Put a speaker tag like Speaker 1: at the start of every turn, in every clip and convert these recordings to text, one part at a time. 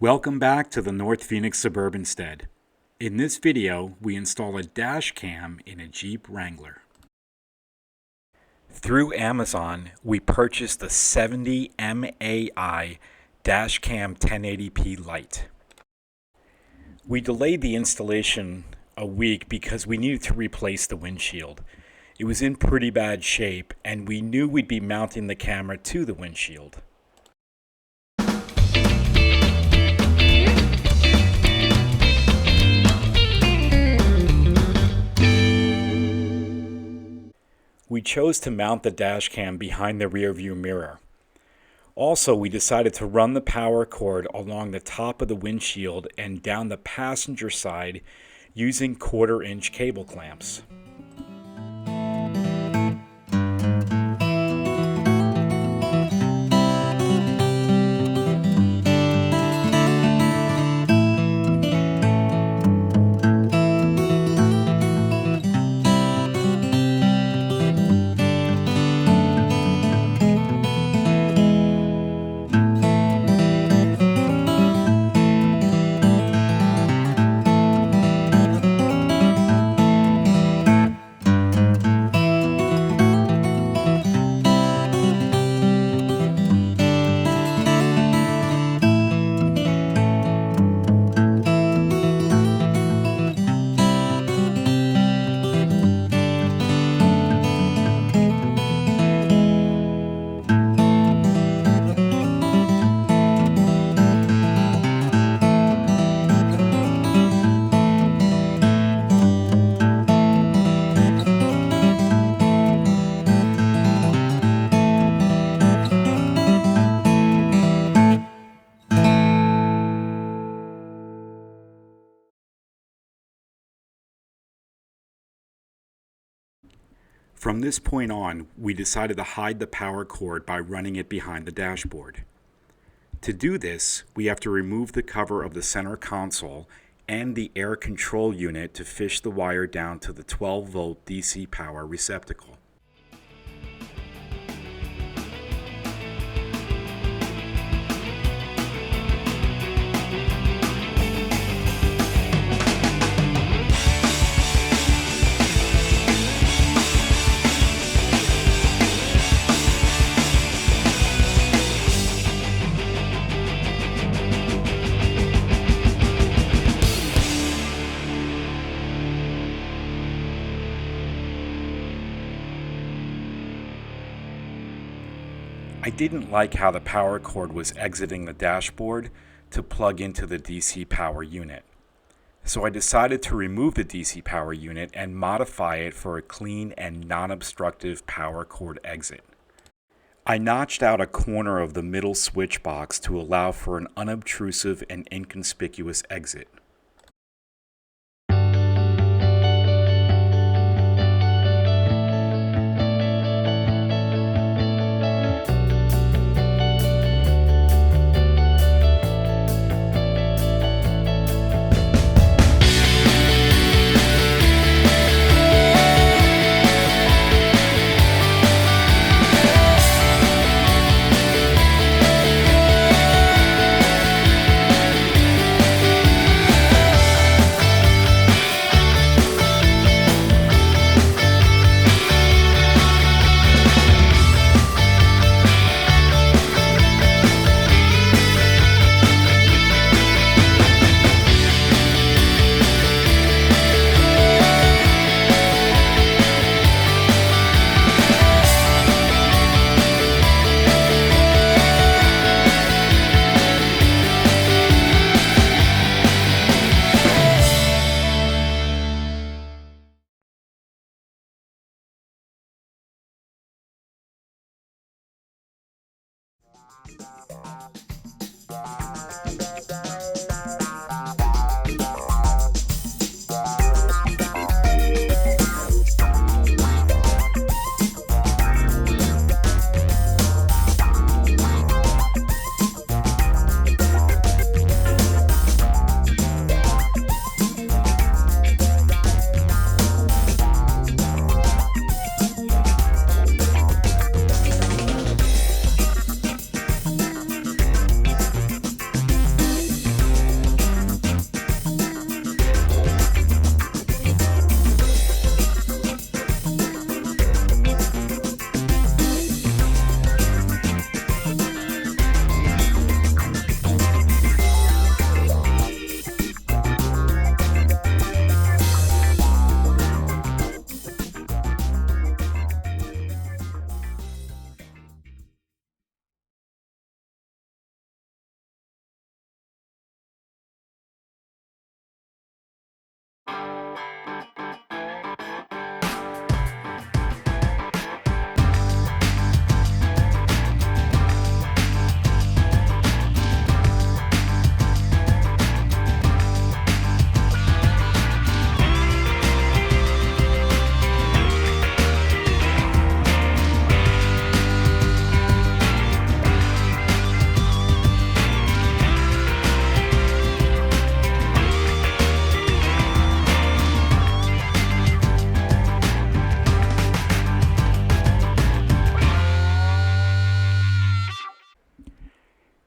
Speaker 1: Welcome back to the North Phoenix Suburbanstead. In this video, we install a dash cam in a Jeep Wrangler. Through Amazon, we purchased the 70 MAI dash cam 1080p Lite. We delayed the installation a week because we needed to replace the windshield. It was in pretty bad shape, and we knew we'd be mounting the camera to the windshield. We chose to mount the dash cam behind the rear view mirror. Also, we decided to run the power cord along the top of the windshield and down the passenger side using 1/4-inch cable clamps. From this point on, we decided to hide the power cord by running it behind the dashboard. To do this, we have to remove the cover of the center console and the air control unit to fish the wire down to the 12-volt DC power receptacle. I didn't like how the power cord was exiting the dashboard to plug into the DC power unit. So I decided to remove the DC power unit and modify it for a clean and non-obstructive power cord exit. I notched out a corner of the middle switch box to allow for an unobtrusive and inconspicuous exit.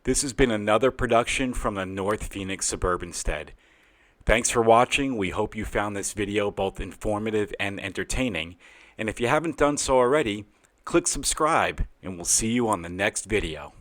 Speaker 1: This has been another production from the North Phoenix Suburbanstead. Thanks for watching. We hope you found this video both informative and entertaining. And if you haven't done so already, click subscribe and we'll see you on the next video.